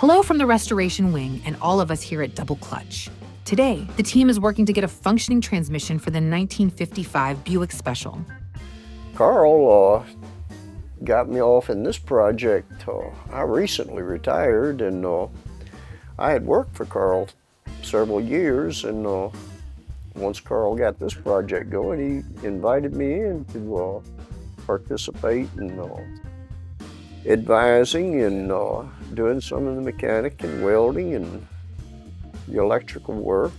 Hello from the restoration wing and all of us here at Double Clutch. Today, the team is working to get a functioning transmission for the 1955 Buick Special. Carl got me off in this project. I recently retired, and I had worked for Carl several years, and once Carl got this project going, he invited me in to participate in advising and doing some of the mechanic and welding and the electrical work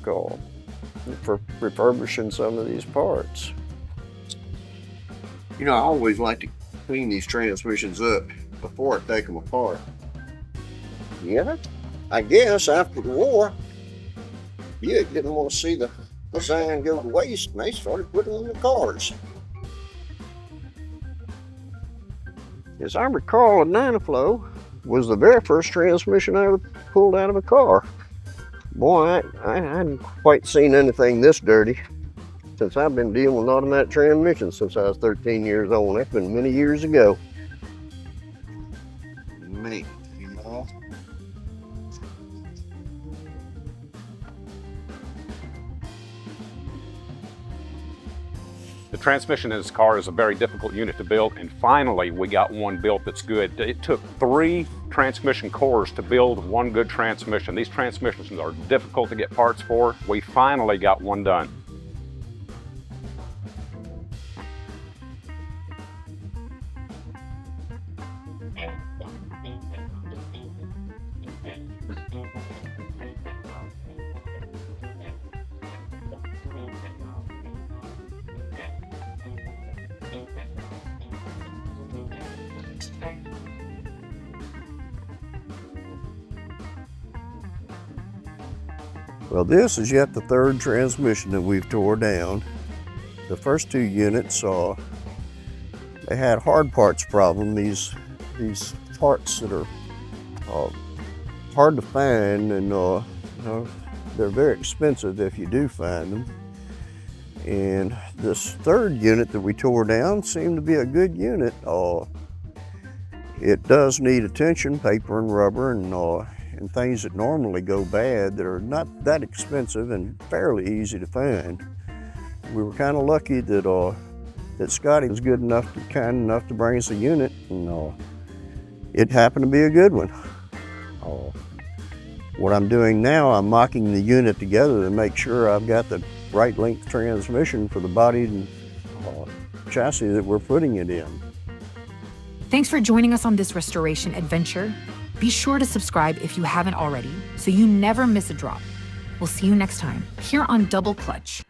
for refurbishing some of these parts. You know, I always like to clean these transmissions up before I take them apart. Yeah, I guess after the war, Buick didn't want to see the design go to waste, and they started putting them in the cars. As I recall, a Dynaflow was the very first transmission I ever pulled out of a car. Boy, I hadn't quite seen anything this dirty since I've been dealing with automatic transmissions since I was 13 years old. That's been many years ago. Me, you know. The transmission in this car is a very difficult unit to build, and finally we got one built that's good. It took 3 transmission cores to build one good transmission. These transmissions are difficult to get parts for. We finally got one done. Well, this is yet the 3rd transmission that we've tore down. The first 2 units, they had hard parts problem. These parts that are hard to find, and they're very expensive if you do find them. And this 3rd unit that we tore down seemed to be a good unit. It does need attention, paper and rubber, and things that normally go bad that are not that expensive and fairly easy to find. We were kind of lucky that Scotty was kind enough to bring us a unit, and it happened to be a good one. What I'm doing now, I'm mocking the unit together to make sure I've got the right length transmission for the body and chassis that we're putting it in. Thanks for joining us on this restoration adventure. Be sure to subscribe if you haven't already, so you never miss a drop. We'll see you next time here on Double Clutch.